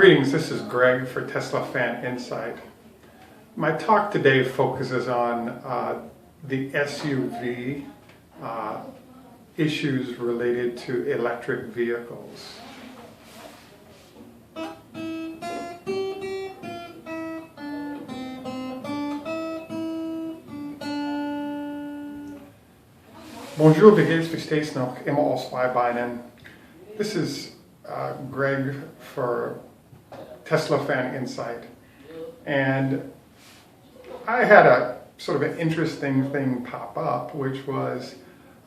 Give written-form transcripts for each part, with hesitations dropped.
Greetings, this is Greg for Tesla Fan Insight. My talk today focuses on the SUV issues related to electric vehicles. Bonjour, wie geht's, wie steht's noch? Immer aus Beinen. This is Greg for Tesla Fan Insight. And I had a sort of an interesting thing pop up, which was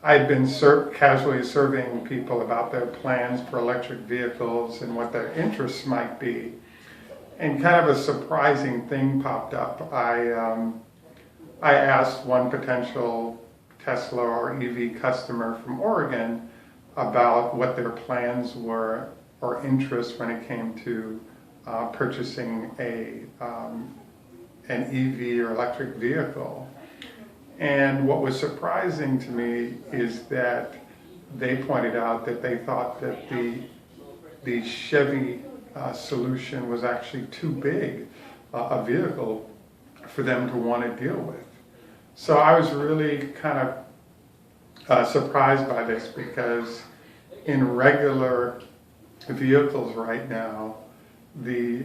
I'd been casually surveying people about their plans for electric vehicles and what their interests might be. And kind of a surprising thing popped up. I asked one potential Tesla or EV customer from Oregon about what their plans were or interests when it came to purchasing an EV or electric vehicle. And what was surprising to me is that they pointed out that they thought that the Chevy solution was actually too big a vehicle for them to want to deal with. So I was really kind of surprised by this, because in regular vehicles right now, the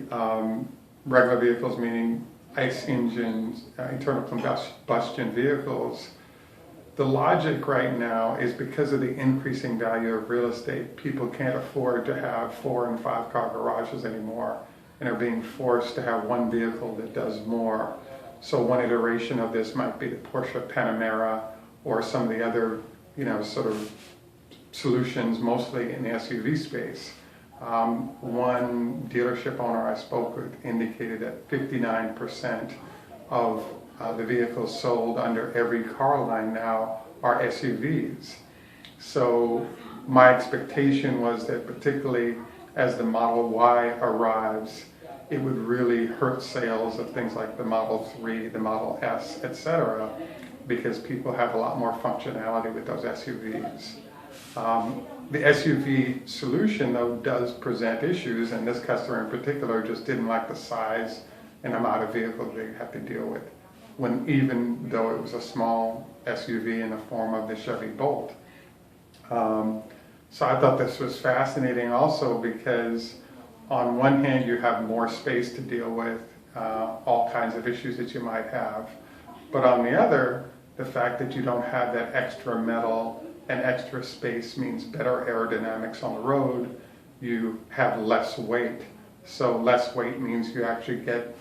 regular vehicles, meaning ICE engines, internal combustion vehicles, the logic right now is because of the increasing value of real estate, people can't afford to have 4 and 5 car garages anymore and are being forced to have one vehicle that does more. So one iteration of this might be the Porsche Panamera or some of the other, sort of solutions, mostly in the SUV space. One dealership owner I spoke with indicated that 59% of the vehicles sold under every car line now are SUVs. So my expectation was that, particularly as the Model Y arrives, it would really hurt sales of things like the Model 3, the Model S, etc., because people have a lot more functionality with those SUVs. The SUV solution, though, does present issues, and this customer in particular just didn't like the size and amount of vehicle they had to deal with, even though it was a small SUV in the form of the Chevy Bolt. So I thought this was fascinating also, because on one hand you have more space to deal with all kinds of issues that you might have, but on the other, the fact that you don't have that extra metal and extra space means better aerodynamics on the road. You have less weight. So less weight means you actually get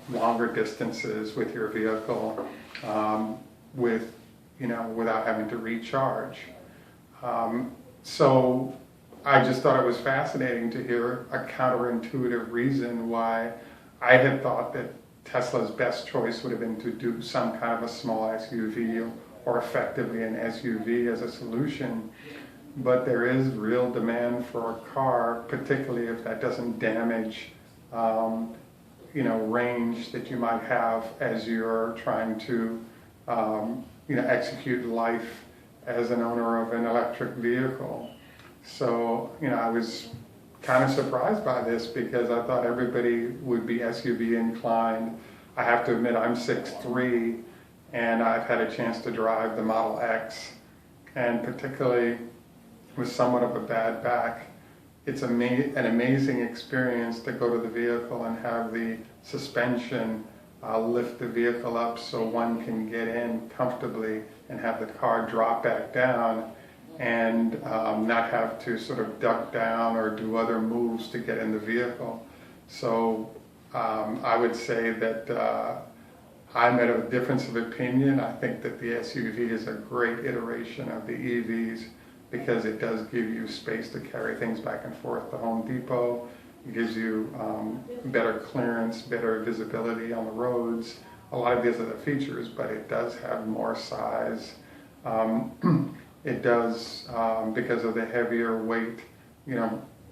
longer distances with your vehicle without having to recharge. So I just thought it was fascinating to hear a counterintuitive reason why I had thought that Tesla's best choice would have been to do some kind of a small SUV or effectively an SUV as a solution. But there is real demand for a car, particularly if that doesn't damage range that you might have as you're trying to execute life as an owner of an electric vehicle. So I was kind of surprised by this, because I thought everybody would be SUV inclined. I have to admit, I'm 6'3", and I've had a chance to drive the Model X, and particularly with somewhat of a bad back, it's an amazing experience to go to the vehicle and have the suspension lift the vehicle up so one can get in comfortably and have the car drop back down, and not have to sort of duck down or do other moves to get in the vehicle. So I would say that I'm at a difference of opinion. I think that the SUV is a great iteration of the EVs, because it does give you space to carry things back and forth to Home Depot. It gives you better clearance, better visibility on the roads, a lot of these other features, but it does have more size. It does, because of the heavier weight,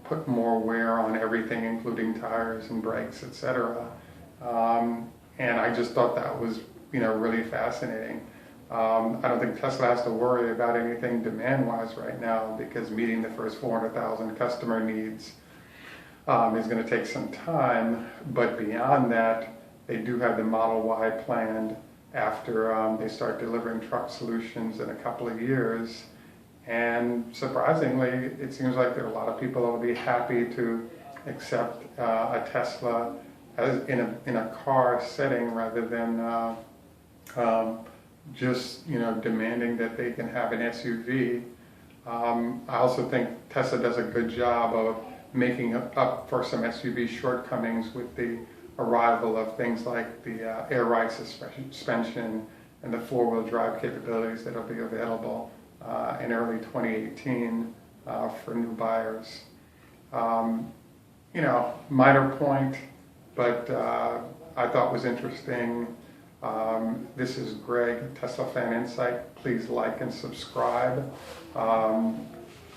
put more wear on everything, including tires and brakes, etc. And I just thought that was, really fascinating. I don't think Tesla has to worry about anything demand-wise right now, because meeting the first 400,000 customer needs is going to take some time, but beyond that, they do have the Model Y planned after they start delivering truck solutions in a couple of years. And surprisingly, it seems like there are a lot of people that will be happy to accept a Tesla as in a car setting rather than just demanding that they can have an SUV. I also think Tesla does a good job of making up for some SUV shortcomings with the arrival of things like the air ride suspension and the four-wheel drive capabilities that will be available in early 2018 for new buyers. Minor point, but I thought was interesting. This is Greg, Tesla Fan Insight. Please like and subscribe.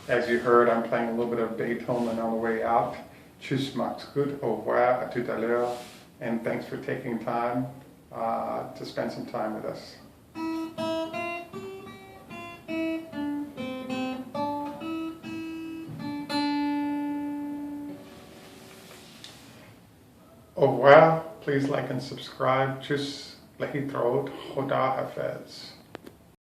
As you heard, I'm playing a little bit of Beethoven on the way out. Tschüss, macht's gut, au revoir, à tout à l'heure, and thanks for taking time to spend some time with us. Au revoir, please like and subscribe. Tschüss, להתראות, Hoda Hafez.